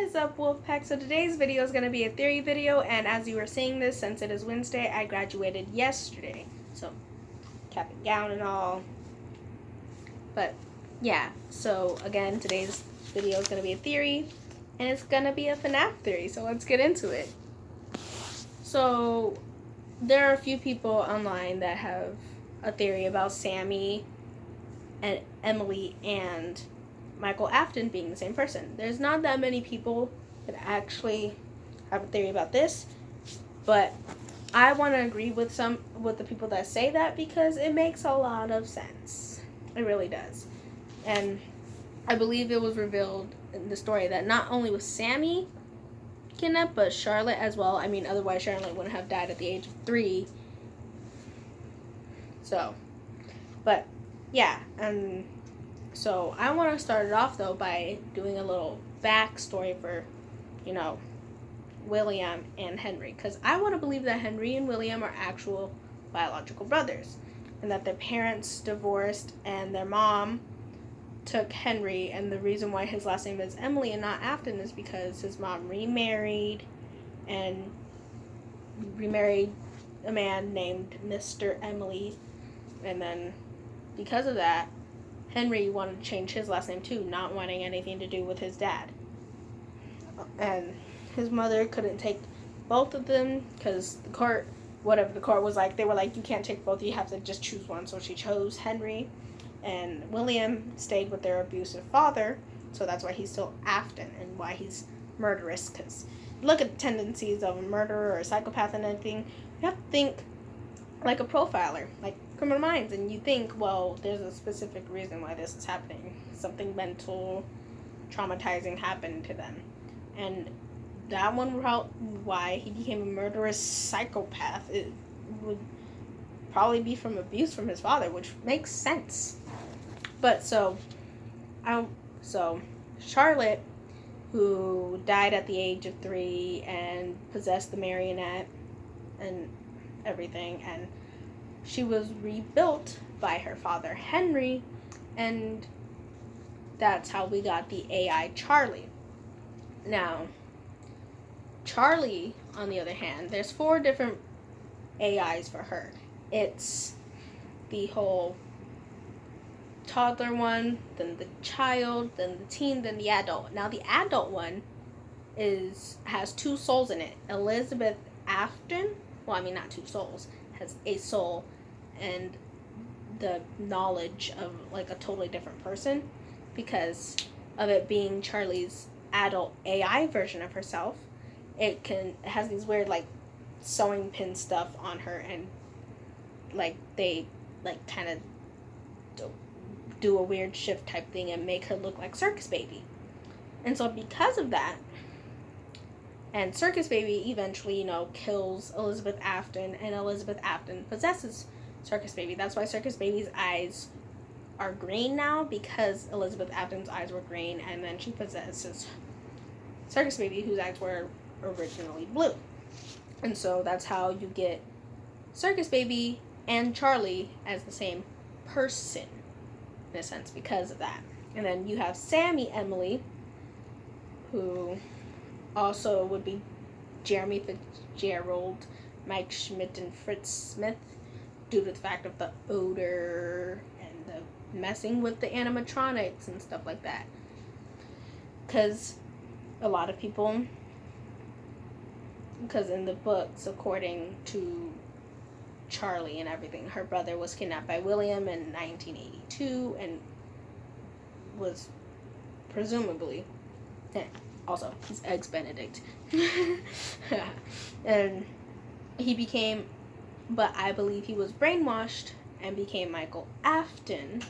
is up, Wolfpack? So today's video is going to be a theory video, and as you were seeing this, since it is Wednesday, I graduated yesterday. So, cap and gown and all. But, yeah. So, again, today's video is going to be a theory, and it's going to be a FNaF theory. So let's get into it. So, there are a few people online that have a theory about Sammy and Emily and Michael Afton being the same person. There's not that many people that actually have a theory about this, but I want to agree with the people that say that because it makes a lot of sense. It really does. And I believe it was revealed in the story that not only was Sammy kidnapped, but Charlotte as well. I mean, otherwise Charlotte wouldn't have died at the age of 3. So, but yeah, and so I want to start it off though by doing a little backstory for, William and Henry, because I want to believe that Henry and William are actual biological brothers, and that their parents divorced and their mom took Henry, and the reason why his last name is Emily and not Afton is because his mom remarried a man named Mr. Emily, and then because of that, Henry wanted to change his last name too, not wanting anything to do with his dad. And his mother couldn't take both of them because the court was like, they were like, you can't take both, you have to just choose one. So she chose Henry, and William stayed with their abusive father, so that's why he's still Afton and why he's murderous. Because look at the tendencies of a murderer or a psychopath and everything. You have to think like a profiler, like Criminal Minds, and you think, well, there's a specific reason why this is happening. Something mental, traumatizing happened to them. And that one why he became a murderous psychopath, it would probably be from abuse from his father, which makes sense. But so Charlotte, who died at the age of 3 and possessed the marionette and everything, and she was rebuilt by her father Henry, and that's how we got the AI Charlie. Now, Charlie, on the other hand, there's 4 different AIs for her. It's the whole toddler one, then the child, then the teen, then the adult. Now, the adult one has 2 souls in it. Elizabeth Afton, well, I mean, not 2 souls, has a soul and the knowledge of like a totally different person because of it being Charlie's adult AI version of herself. It has these weird like sewing pin stuff on her, and like they like kind of do a weird shift type thing and make her look like Circus Baby. And so because of that, and Circus Baby eventually, kills Elizabeth Afton, and Elizabeth Afton possesses Circus Baby. That's why Circus Baby's eyes are green now, because Elizabeth Afton's eyes were green, and then she possesses Circus Baby, whose eyes were originally blue. And so that's how you get Circus Baby and Charlie as the same person, in a sense, because of that. And then you have Sammy Emily, who also would be Jeremy Fitzgerald, Mike Schmidt, and Fritz Smith, due to the fact of the odor and the messing with the animatronics and stuff like that. Because a lot of people, because in the books, according to Charlie and everything, her brother was kidnapped by William in 1982 and was presumably, also, he's Eggs Benedict. And but I believe he was brainwashed and became Michael Afton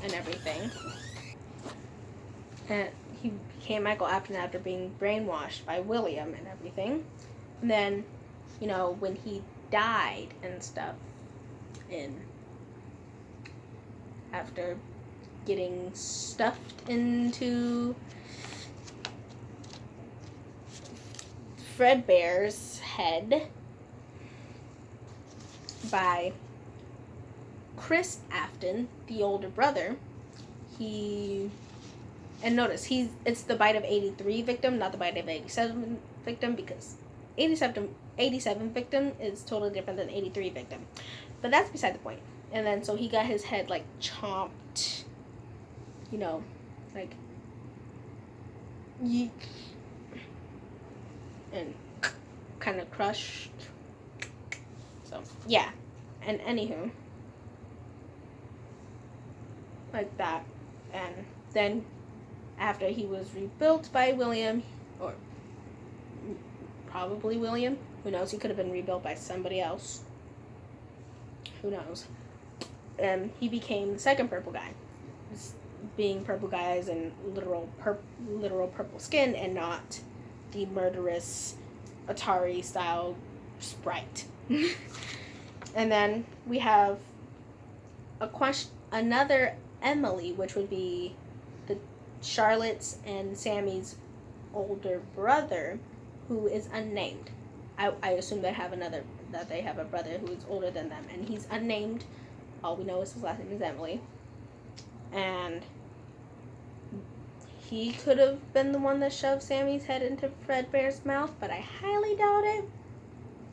and everything. And he became Michael Afton after being brainwashed by William and everything. And then, when he died and stuff, after getting stuffed into Fredbear's head by Chris Afton, the older brother, he And notice, it's the bite of 83 victim, not the bite of 87 victim, because 87 victim is totally different than 83 victim. But that's beside the point. And then, so he got his head, like, chomped, you know, like, yeet, and kind of crushed. So, yeah. And anywho, like that. And then, after he was rebuilt by William, or probably William, who knows, he could have been rebuilt by somebody else. Who knows? And he became the second purple guy. Being purple guys and literal purple skin, and not the murderous Atari style sprite. And then we have another Emily, which would be the Charlotte's and Sammy's older brother, who is unnamed. I assume they have a brother who is older than them, and he's unnamed. All we know is his last name is Emily. And he could have been the one that shoved Sammy's head into Fredbear's mouth, but I highly doubt it.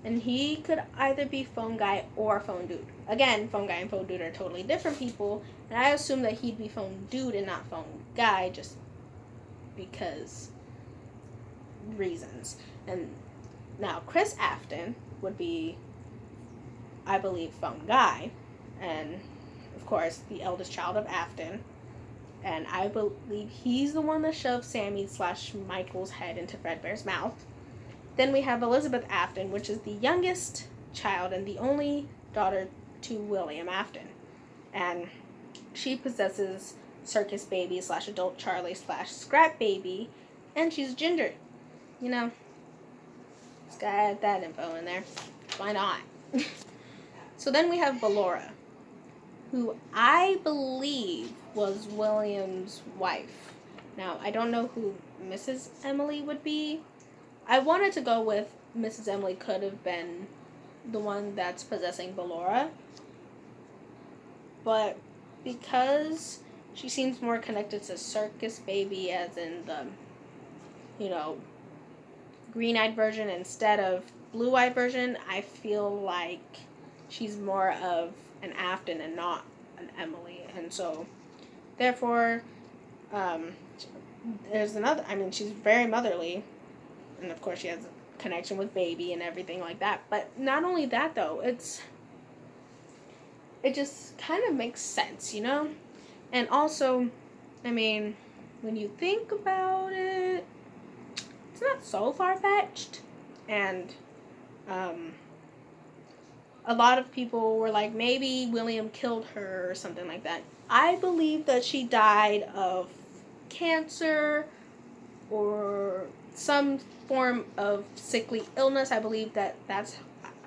And he could either be Phone Guy or Phone Dude. Again, Phone Guy and Phone Dude are totally different people, and I assume that he'd be Phone Dude and not Phone Guy, just because reasons. And now Chris Afton would be, I believe, Phone Guy, and of course the eldest child of Afton. And I believe he's the one that shoved Sammy/Michael's head into Fredbear's mouth. Then we have Elizabeth Afton, which is the youngest child and the only daughter to William Afton. And she possesses Circus Baby /Adult Charlie /Scrap Baby, and she's ginger. You know, just gotta add that info in there. Why not? So then we have Ballora, who I believe was William's wife. Now, I don't know who Mrs. Emily would be. I wanted to go with Mrs. Emily could have been the one that's possessing Ballora. But because she seems more connected to Circus Baby, as in the, you know, green-eyed version instead of blue-eyed version, I feel like she's more of an Afton and not an Emily. And so, therefore, there's another, she's very motherly. And of course she has a connection with Baby and everything like that. But not only that, though, it just kind of makes sense, you know? And also, when you think about it, it's not so far-fetched. And a lot of people were like, maybe William killed her or something like that. I believe that she died of cancer or some form of sickly illness. I believe that that's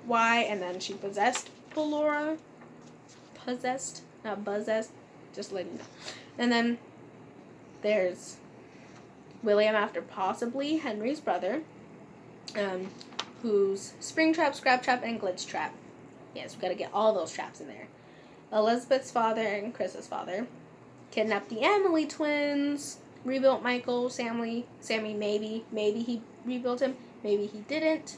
why. And then she possessed Ballora. Possessed, not buzzessed. Just letting you know. And then there's William after possibly Henry's brother, who's Springtrap, Scrap Trap, and Glitch Trap. Yes, we gotta get all those traps in there. Elizabeth's father and Chris's father kidnapped the Emily twins, rebuilt Michael, Sammy, maybe he rebuilt him, maybe he didn't.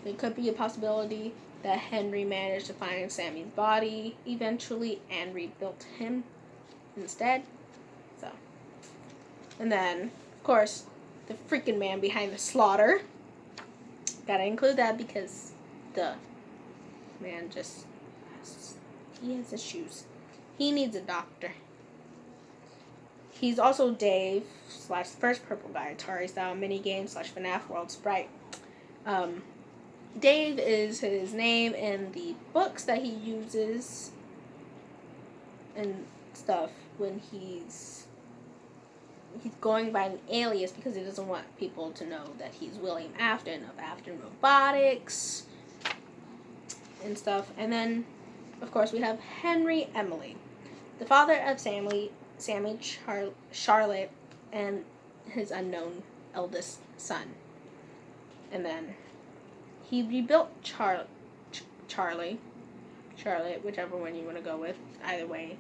There could be a possibility that Henry managed to find Sammy's body eventually and rebuilt him instead. So, and then, of course, the freaking man behind the slaughter. Gotta include that because the man he has issues. He needs a doctor. He's also Dave / first purple guy, Atari style minigame / FNaF World Sprite. Dave is his name in the books that he uses and stuff when he's going by an alias because he doesn't want people to know that he's William Afton of Afton Robotics and stuff. And then, of course, we have Henry Emily, the father of Sammy, Charlotte, and his unknown eldest son. And then he rebuilt Charlotte, whichever one you want to go with. Either way,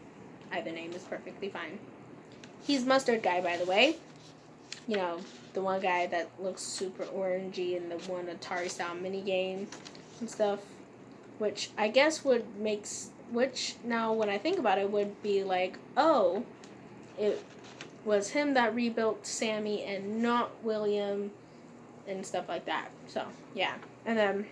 either name is perfectly fine. He's Mustard Guy, by the way. You know, the one guy that looks super orangey in the one Atari style minigame and stuff. Which I guess which now when I think about it would be like, oh, it was him that rebuilt Sammy and not William and stuff like that. So, yeah. And then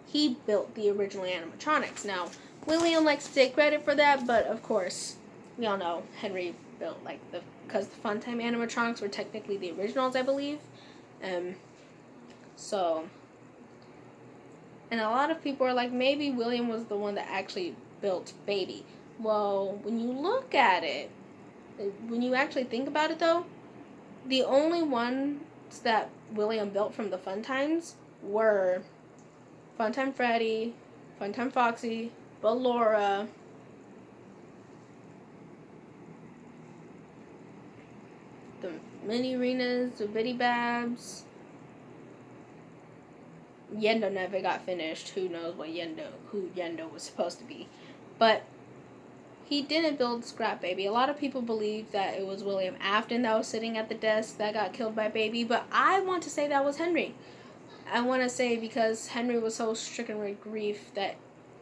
he built the original animatronics. Now, William likes to take credit for that, but of course, we all know Henry built because the Funtime animatronics were technically the originals, I believe. So, and a lot of people are like, maybe William was the one that actually built Baby. Well, when you look at it, when you actually think about it though, the only ones that William built from the Funtimes were Funtime Freddy, Funtime Foxy, Ballora, the Mini Arenas, the Bitty Babs. Yendo never got finished. Who knows who Yendo was supposed to be. But he didn't build Scrap Baby. A lot of people believe that it was William Afton that was sitting at the desk that got killed by Baby, but I want to say that was Henry. I want to say because Henry was so stricken with grief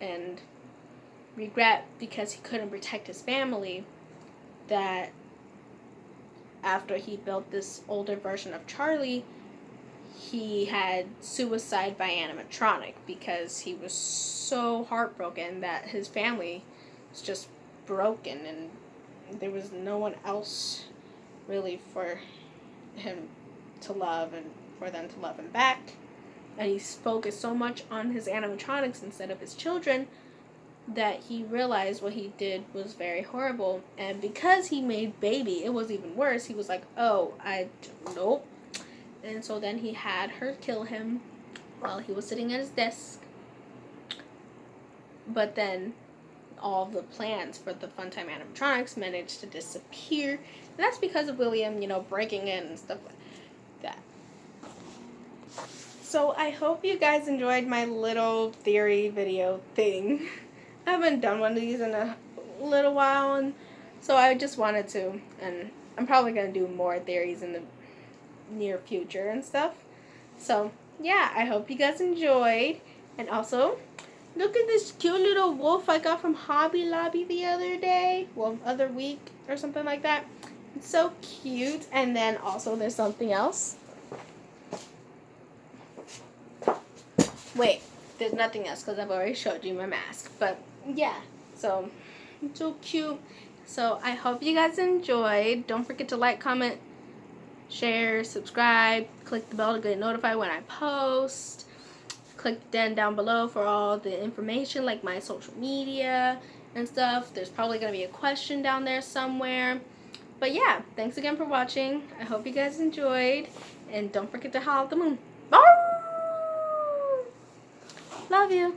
and regret because he couldn't protect his family, that after he built this older version of Charlie, he had suicide by animatronic because he was so heartbroken that his family was just broken and there was no one else really for him to love and for them to love him back. And he focused so much on his animatronics instead of his children that he realized what he did was very horrible. And because he made Baby, it was even worse. He was like, oh, nope. And so then he had her kill him while he was sitting at his desk. But then all the plans for the Funtime animatronics managed to disappear. And that's because of William, breaking in and stuff like that. So I hope you guys enjoyed my little theory video thing. I haven't done one of these in a little while, and so I just wanted to. And I'm probably going to do more theories in the near future and stuff. So yeah, I hope you guys enjoyed. And also, look at this cute little wolf I got from Hobby Lobby the other week or something like that. It's so cute. And then also there's something else. Wait, there's nothing else because I've already showed you my mask. But yeah, so it's so cute. So I hope you guys enjoyed. Don't forget to like, comment, share, subscribe, click the bell to get notified when I post. Click then down below for all the information like my social media and stuff. There's probably going to be a question down there somewhere. But yeah, thanks again for watching. I hope you guys enjoyed. And don't forget to howl at the moon. Bye! Love you.